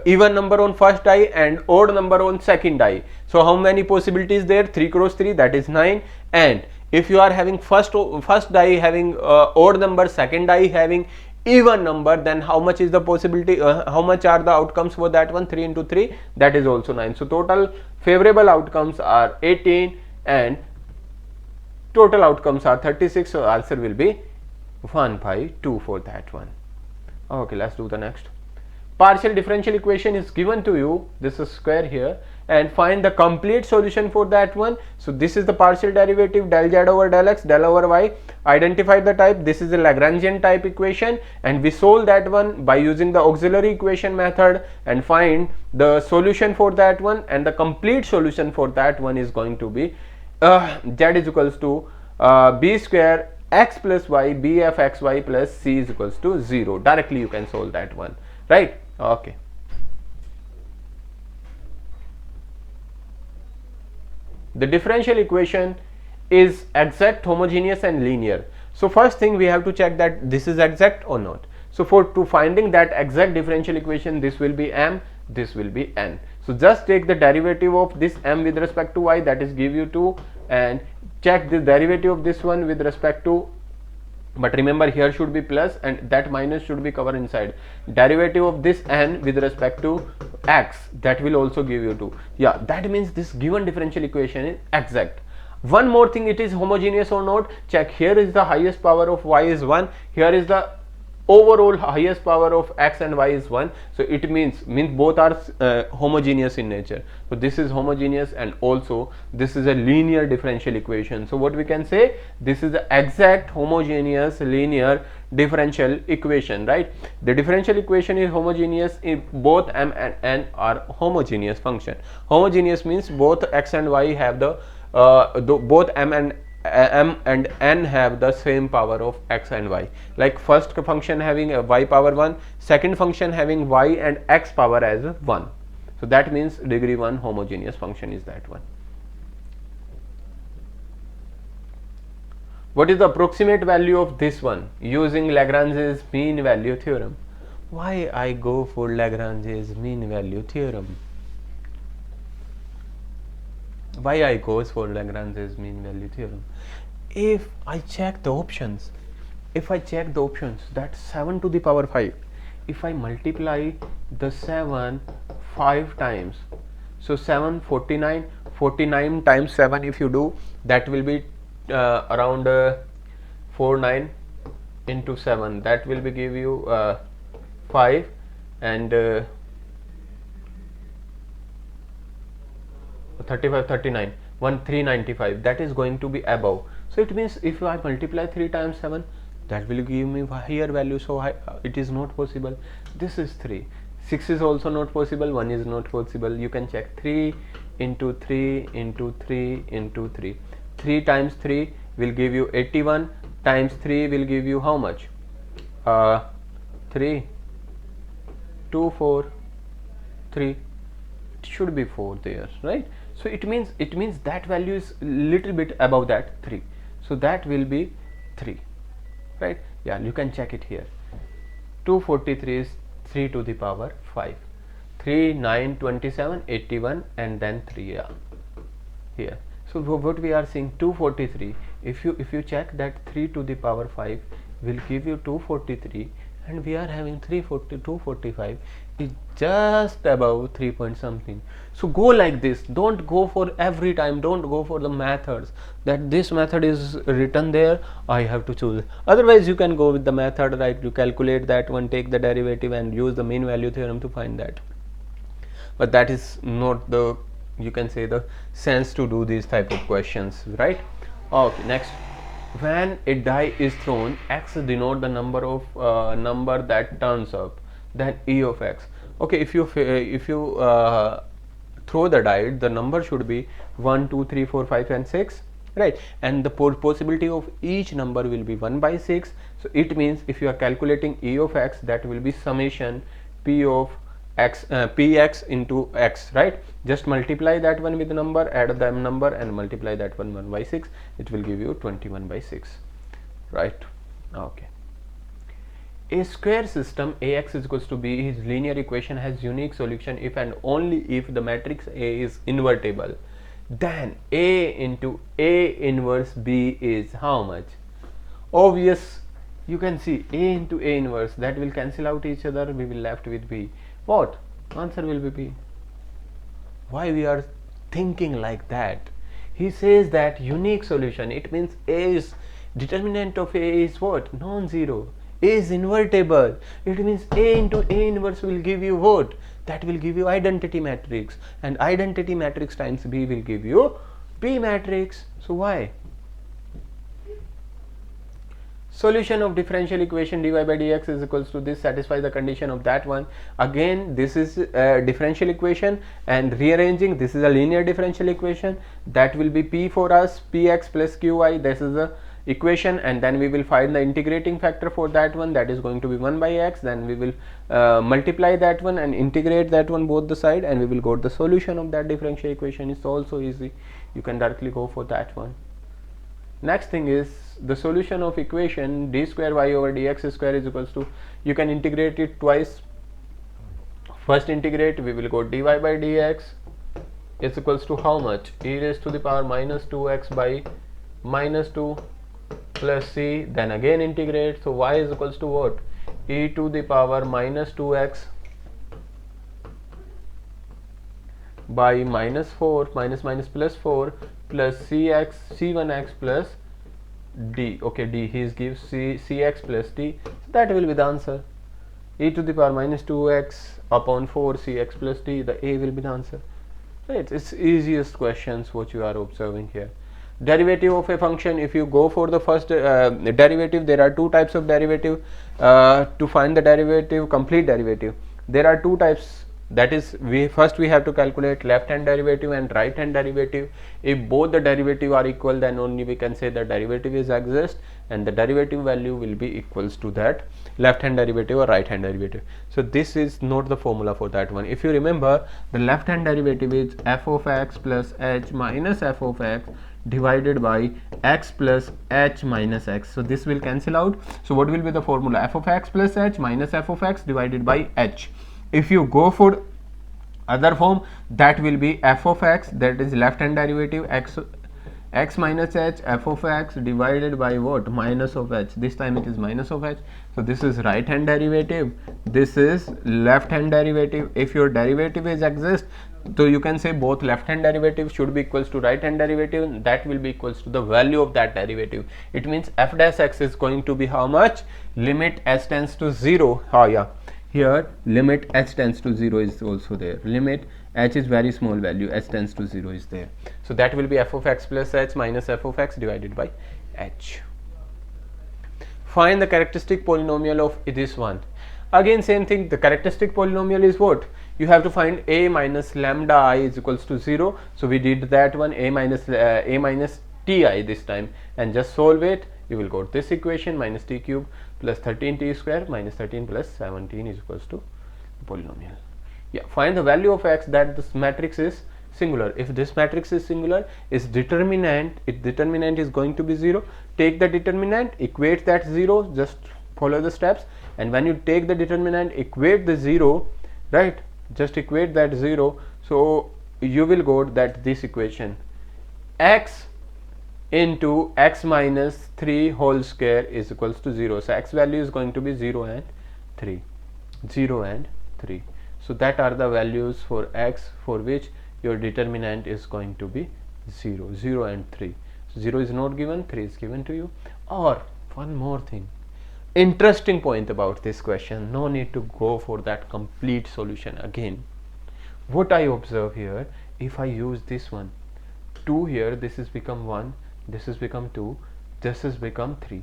even number on first die and odd number on second die, so how many possibilities there? 3 cross 3, that is 9. And if you are having first die having odd number, second die having even number, then how much is the possibility, how much are the outcomes for that one? 3 into 3, that is also 9. So total favorable outcomes are 18 and total outcomes are 36. So answer will be 1 by 2 for that one. Okay, let's do the next. Partial differential equation is given to you, this is square here, and find the complete solution for that one. So this is the partial derivative, del z over del x, del over y. Identify the type. This is a Lagrangian type equation, and we solve that one by using the auxiliary equation method and find the solution for that one, and the complete solution for that one is going to be z is equals to b square x plus y bf xy plus c is equals to 0. Directly you can solve that one, right? Okay. The differential equation is exact, homogeneous and linear. So first thing we have to check that this is exact or not. So to finding that exact differential equation, this will be m, this will be n. So just take the derivative of this m with respect to y, that is give you 2, and check the derivative of this one with respect to, but remember here should be plus and that minus should be covered inside. Derivative of this n with respect to x, that will also give you 2. Yeah, that means this given differential equation is exact. One more thing, it is homogeneous or not. Check, here is the highest power of y is 1, here is the overall highest power of x and y is 1. So it means both are homogeneous in nature. So this is homogeneous, and also this is a linear differential equation. So what we can say, this is the exact homogeneous linear differential equation, right? The differential equation is homogeneous if both m and n are homogeneous function. Homogeneous means both x and y have the both m and n have the same power of x and y. Like first function having a y power 1, second function having y and x power as 1. So that means degree 1 homogeneous function is that one. What is the approximate value of this one using Lagrange's mean value theorem? Why I go for Lagrange's mean value theorem? Why I goes for Lagrange's mean value theorem? If I check the options, that's 7 to the power 5. If I multiply the 7 5 times, so 7 49, 49 times 7 if you do, that will be around 49 into 7, that will be give you 5 and 35, 39, 395, that is going to be above. So it means if I multiply 3 times 7, that will give me higher value. So it is not possible. This is 3. 6 is also not possible. 1 is not possible. You can check 3 into 3 into 3 into 3. 3 times 3 will give you 81, times 3 will give you how much? 3, 2, 4, 3. It should be 4 there, right? So it means that value is little bit above that 3. So that will be 3, right? Yeah, you can check it here. 243 is 3 to the power 5. 3, 9, 27, 81 and then 3, yeah, here. So what we are seeing, 243, if you check that 3 to the power 5 will give you 243, and we are having 245, is just above 3 point something. So go like this, don't go for every time, don't go for the methods that this method is written there, I have to choose. Otherwise you can go with the method, right? You calculate that one, take the derivative and use the mean value theorem to find that. But that is not the, you can say, the sense to do these type of questions, right? Okay, next. When a die is thrown, x denote the number of number that turns up, then e of x. Okay, if you throw the die, the number should be 1 2 3 4 5 and 6, right? And the possibility of each number will be 1 by 6. So it means if you are calculating e of x, that will be summation p of x, px into x, right? Just multiply that one with the number, add the number and multiply that one 1 by 6, it will give you 21 by 6, right? Okay. A square system ax is equals to b, his linear equation has unique solution if and only if the matrix A is invertible. Then A into A inverse B is how much? Obvious, you can see A into A inverse, that will cancel out each other, we will left with B. What? Answer will be B. Why we are thinking like that? He says that unique solution, it means A is, determinant of A is what? Non-zero. A is invertible, it means A into A inverse will give you what? That will give you identity matrix, and identity matrix times B will give you B matrix. So why? Solution of differential equation dy by dx is equals to this, satisfy the condition of that one. Again this is a differential equation, and rearranging, this is a linear differential equation, that will be p for us, px plus qy, this is the equation, and then we will find the integrating factor for that one, that is going to be 1 by x, then we will multiply that one and integrate that one both the side, and we will go to the solution of that differential equation. It's also easy, you can directly go for that one. Next thing is the solution of equation d square y over dx square is equals to, you can integrate it twice. First integrate, we will go dy by dx is equals to how much? E raised to the power minus 2x by minus 2 plus c, then again integrate, so y is equals to what? E to the power minus 2x by minus 4, minus plus 4 plus cx c1x plus d. Okay, d, he gives cx plus d, so that will be the answer. E to the power minus 2x upon 4 cx plus d, the a will be the answer, right? It's easiest questions what you are observing here. Derivative of a function, if you go for the first derivative, there are two types of derivative. To find the derivative, complete derivative, there are two types, that is, we have to calculate left hand derivative and right hand derivative. If both the derivative are equal, then only we can say the derivative is exist, and the derivative value will be equals to that left hand derivative or right hand derivative. So this is not the formula for that one. If you remember, the left hand derivative is f of x plus h minus f of x divided by x plus h minus x. So this will cancel out. So what will be the formula? F of x plus h minus f of x divided by h. If you go for other form, that will be f of x, that is left hand derivative, x minus h, f of x divided by what? Minus of h. This time it is minus of h. So this is right hand derivative, this is left hand derivative. If your derivative is exist, so you can say both left hand derivative should be equals to right hand derivative, that will be equals to the value of that derivative. It means f dash x is going to be how much? Limit h tends to 0. Oh yeah, here limit h tends to 0 is also there, limit h is very small value, h tends to 0 is there. So that will be f of x plus h minus f of x divided by h. Find the characteristic polynomial of this one. Again same thing, the characteristic polynomial is what? You have to find a minus lambda I is equals to 0. So we did that one, a minus ti this time, and just solve it. You will go to this equation, minus t cube plus 13t square minus 13 plus 17 is equals to polynomial. Yeah, find the value of x that this matrix is singular. If this matrix is singular, its determinant is going to be 0. Take the determinant, equate that 0, just follow the steps, and when you take the determinant, equate the 0, right? Just equate that 0. So you will go that this equation, x into x minus 3 whole square is equals to 0. So x value is going to be 0 and 3, 0 and 3. So that are the values for x for which your determinant is going to be 0, 0 and 3. So 0 is not given, 3 is given to you. Or one more thing, interesting point about this question, no need to go for that complete solution again. What I observe here, if I use this one, 2 here, this is become 1, this is become 2, this is become 3,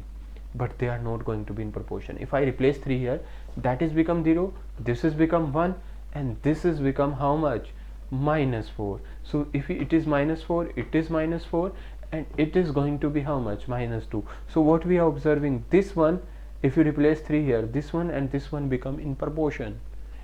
but they are not going to be in proportion. If I replace 3 here, that is become 0, this is become 1, and this is become how much? Minus 4. So if it is minus 4, it is minus 4, and it is going to be how much? Minus 2. So what we are observing, this one, if you replace 3 here, this one and this one become in proportion.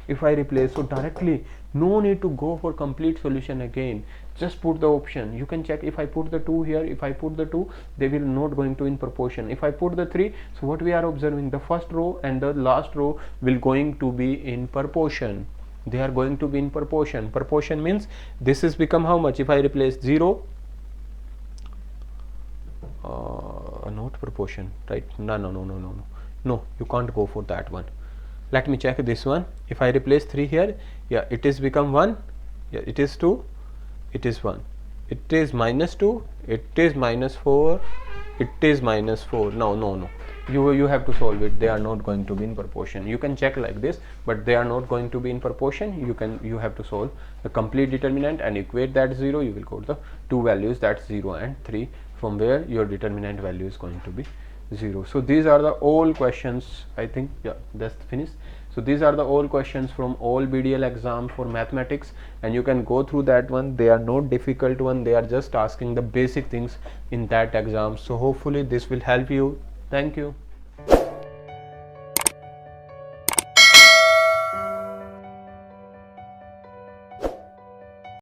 If I replace, so directly, no need to go for complete solution again, just put the option. You can check, if I put the 2 here, if I put the 2, they will not going to in proportion. If I put the 3, so what we are observing, the first row and the last row will going to be in proportion. They are going to be in proportion. Proportion means this is become how much? If I replace 0, not proportion, right? No, you can't go for that one. Let me check this one. If I replace 3 here, yeah, it is become 1, yeah, it is 2, it is 1, it is minus 2, it is minus 4, it is minus 4. No, you have to solve it. They are not going to be in proportion. You can check like this, but they are not going to be in proportion. You have to solve the complete determinant and equate that 0. You will got the two values, that's 0 and 3, from where your determinant value is going to be 0. So these are the all questions, I think. Yeah, that's finished. So these are the all questions from all BDL exam for mathematics, and you can go through that one. They are not difficult one, they are just asking the basic things in that exam. So hopefully this will help you. Thank you.